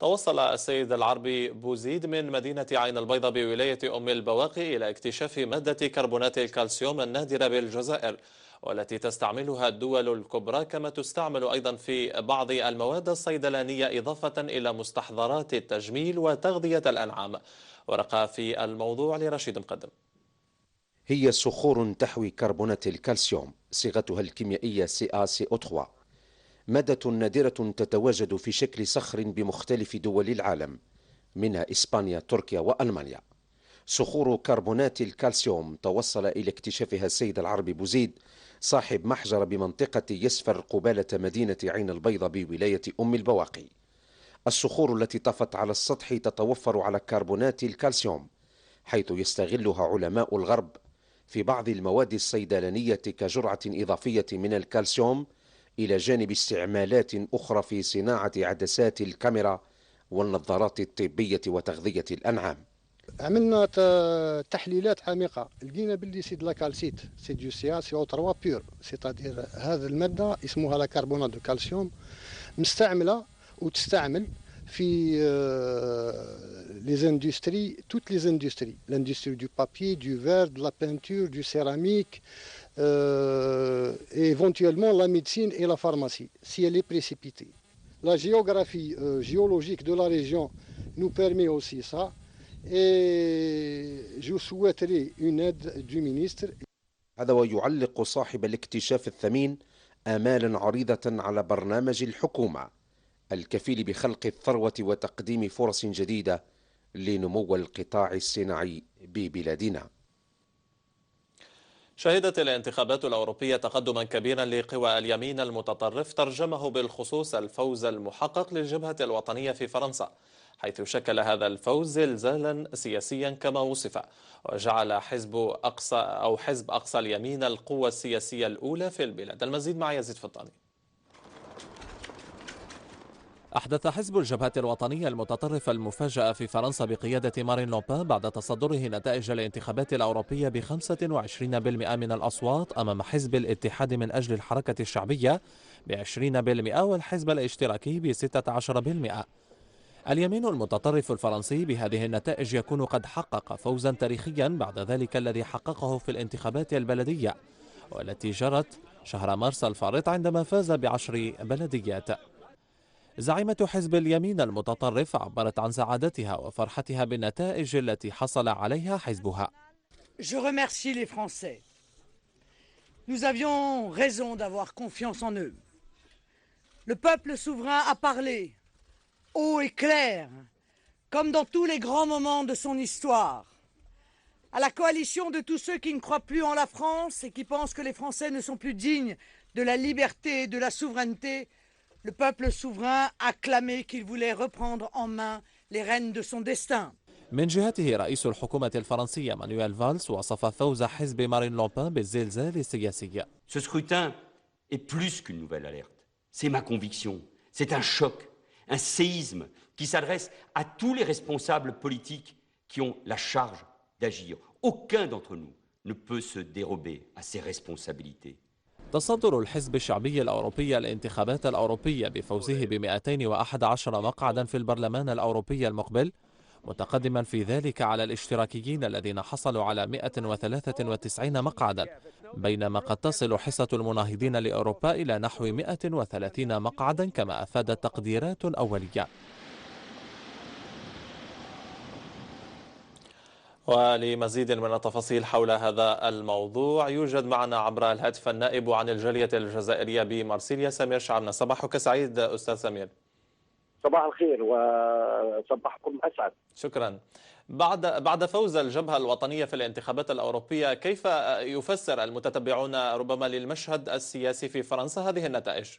توصل السيد العربي بوزيد من مدينة عين البيضاء بولاية أم البواقي إلى اكتشاف مادة كربونات الكالسيوم النادرة بالجزائر، والتي تستعملها الدول الكبرى، كما تستعمل أيضا في بعض المواد الصيدلانية إضافة إلى مستحضرات التجميل وتغذية الأنعام. ورقة في الموضوع لرشيد مقدم. هي صخور تحوي كربونات الكالسيوم، صيغتها الكيميائية CaCO3، مادة نادرة تتواجد في شكل صخر بمختلف دول العالم، منها إسبانيا، تركيا وألمانيا. صخور كربونات الكالسيوم توصل إلى اكتشافها السيد العربي بوزيد، صاحب محجر بمنطقة يسفر قبالة مدينة عين البيضاء بولاية أم البواقي. الصخور التي طفت على السطح تتوفر على كربونات الكالسيوم، حيث يستغلها علماء الغرب في بعض المواد الصيدلانية كجرعة إضافية من الكالسيوم، إلى جانب استعمالات أخرى في صناعة عدسات الكاميرا والنظارات الطبية وتغذية الأنعام. عملنا تحليلات عميقة، لقينا باللي سي دو لاكالسيت، سي دو CaCO3 بيور، سيتادير هذه المادة اسمها لا كربونات دو كالسيوم، مستعملة وتستعمل في لي زاندستري، توت لي زاندستري، لاندستري دو بابي، دو فير، دو لا بينتور، دو سيراميك، et éventuellement la médecine et la pharmacie, si elle est précipitée. La géographie géologique de la région nous permet aussi ça, et je souhaiterais une aide du ministre. هذا ويعلق صاحب الاكتشاف الثمين آمالا عريضة على برنامج الحكومة الكفيل بخلق الثروة وتقديم فرص جديدة لنمو القطاع الصناعي ببلادنا. شهدت الانتخابات الأوروبية تقدما كبيرا لقوى اليمين المتطرف، ترجمه بالخصوص الفوز المحقق للجبهة الوطنية في فرنسا، حيث شكل هذا الفوز زلزالا سياسيا كما وصف، وجعل حزب أقصى اليمين القوة السياسية الأولى في البلاد. المزيد مع يزيد فطاني. أحدث حزب الجبهة الوطنية المتطرف المفاجأة في فرنسا بقيادة مارين لوبان بعد تصدره نتائج الانتخابات الأوروبية ب25% من الأصوات، أمام حزب الاتحاد من أجل الحركة الشعبية ب20% والحزب الاشتراكي ب16%. اليمين المتطرف الفرنسي بهذه النتائج يكون قد حقق فوزا تاريخيا بعد ذلك الذي حققه في الانتخابات البلدية، والتي جرت شهر مارس الفارط عندما فاز ب10 بلديات. زعيمة حزب اليمين المتطرف عبرت عن سعادتها وفرحتها بالنتائج التي حصل عليها حزبها. Je remercie les Français. Nous avions raison d'avoir confiance en eux. Le peuple souverain a parlé, haut et clair, comme dans tous les grands moments de son histoire. À la coalition de tous ceux qui ne croient plus en la France et qui pensent que les Français ne sont plus dignes de la liberté et de la souveraineté, le peuple souverain a clamé qu'il voulait reprendre en main les rênes de son destin. من جهته رئيس الحكومة الفرنسية مانويل فالس وصف فوز حزب مارين لوبان بالزلزال السياسي. Ce scrutin est plus qu'une nouvelle alerte. C'est ma conviction. C'est un choc, un séisme qui s'adresse à tous les responsables politiques qui ont la charge d'agir. Aucun d'entre nous ne peut se dérober à ses responsabilités. تصدر الحزب الشعبي الأوروبي الانتخابات الأوروبية بفوزه ب211 مقعدا في البرلمان الأوروبي المقبل، متقدما في ذلك على الاشتراكيين الذين حصلوا على 193 مقعدا، بينما قد تصل حصة المناهضين لأوروبا إلى نحو 130 مقعدا كما أفادت تقديرات أولية. ولمزيد من التفاصيل حول هذا الموضوع يوجد معنا عبر الهاتف النائب عن الجالية الجزائرية بمارسيليا سمير شعبنا. صباحك سعيد أستاذ سمير. صباح الخير وصباحكم أسعد. شكرا. بعد فوز الجبهة الوطنية في الانتخابات الأوروبية، كيف يفسر المتتبعون ربما للمشهد السياسي في فرنسا هذه النتائج؟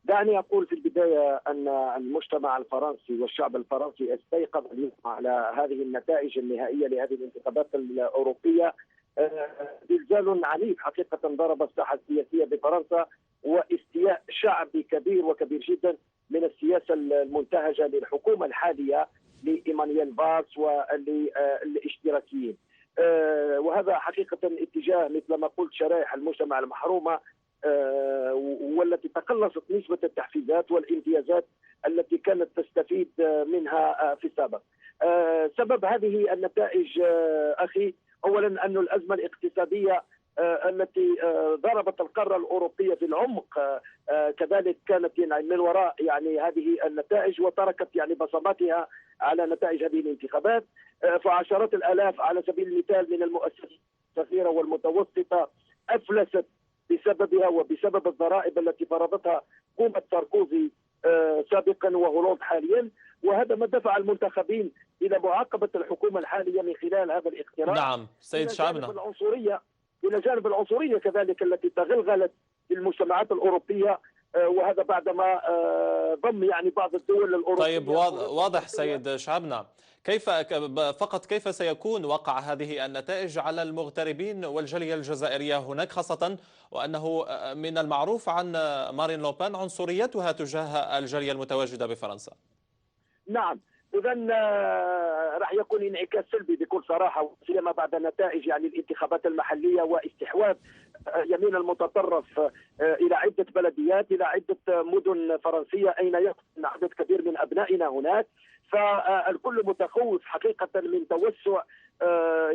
دعني أقول في البداية أن المجتمع الفرنسي والشعب الفرنسي استيقظ اليوم على هذه النتائج النهائية لهذه الانتخابات الأوروبية. زلزال عنيف حقيقة ضرب الساحة السياسية بفرنسا، واستياء شعبي كبير وكبير جدا من السياسة المنتهجة للحكومة الحالية لإيمانويل فالس وللاشتراكيين. وهذا حقيقة اتجاه مثل ما قلت شرائح المجتمع المحرومة والتي تقلصت نسبة التحفيزات والامتيازات التي كانت تستفيد منها في السابق. سبب هذه النتائج أخي أولا أن الأزمة الاقتصادية التي ضربت القارة الأوروبية في العمق كذلك كانت يعني من وراء يعني هذه النتائج، وتركت يعني بصماتها على نتائج هذه الانتخابات. فعشرات الآلاف على سبيل المثال من المؤسسات الصغيرة والمتوسطة أفلست بسببها وبسبب الضرائب التي فرضتها حكومة ساركوزي سابقا وهولندا حاليا، وهذا ما دفع المنتخبين إلى معاقبة الحكومة الحالية من خلال هذا الاقتراع. نعم سيد شعبنا. إلى جانب العنصرية كذلك التي تغلغلت في المجتمعات الأوروبية، وهذا بعدما ضم يعني بعض الدول الأوروبية. طيب واضح سيد شعبنا، كيف سيكون وقع هذه النتائج على المغتربين والجالية الجزائرية هناك، خاصة وأنه من المعروف عن مارين لوبان عنصريتها تجاه الجالية المتواجدة بفرنسا؟ نعم، إذا راح يكون انعكاس سلبي بكل صراحة، سيما بعد نتائج يعني الانتخابات المحلية واستحواذ يمين المتطرف إلى عدة بلديات، إلى عدة مدن فرنسية أين يسكن عدد كبير من أبنائنا هناك. فالكل متخوف حقيقة من توسع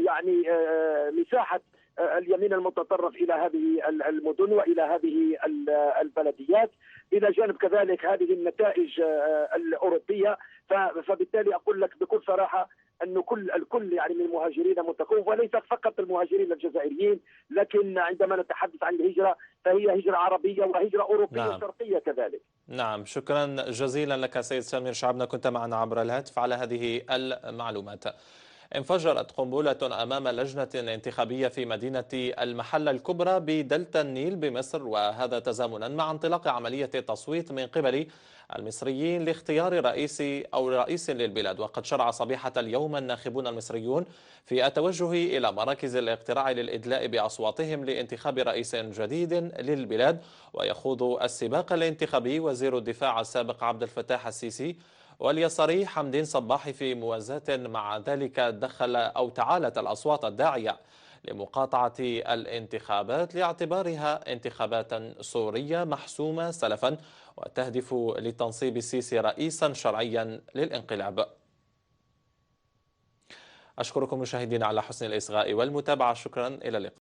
يعني مساحة اليمين المتطرف إلى هذه المدن وإلى هذه البلديات، إلى جانب كذلك هذه النتائج الأوروبية. فبالتالي أقول لك بكل صراحة أن الكل يعني من المهاجرين متخوف، وليس فقط المهاجرين الجزائريين، لكن عندما نتحدث عن الهجرة فهي هجرة عربية وهجرة أوروبية نعم. شرقية كذلك. نعم، شكرا جزيلا لك سيد سمير شعبنا، كنت معنا عبر الهاتف على هذه المعلومات. انفجرت قنبلة أمام لجنة انتخابية في مدينة المحلة الكبرى بدلتا النيل بمصر، وهذا تزامنا مع انطلاق عملية تصويت من قبل المصريين لاختيار رئيس للبلاد. وقد شرع صبيحة اليوم الناخبون المصريون في التوجه إلى مراكز الاقتراع للإدلاء بأصواتهم لانتخاب رئيس جديد للبلاد، ويخوض السباق الانتخابي وزير الدفاع السابق عبد الفتاح السيسي واليساري حمدين صباحي في موازاة. مع ذلك تعالت الأصوات الداعية لمقاطعة الانتخابات لاعتبارها انتخابات صورية محسومة سلفا وتهدف لتنصيب السيسي رئيسا شرعيا للانقلاب. أشكركم مشاهدينا على حسن الإصغاء والمتابعة، شكرا، إلى اللقاء.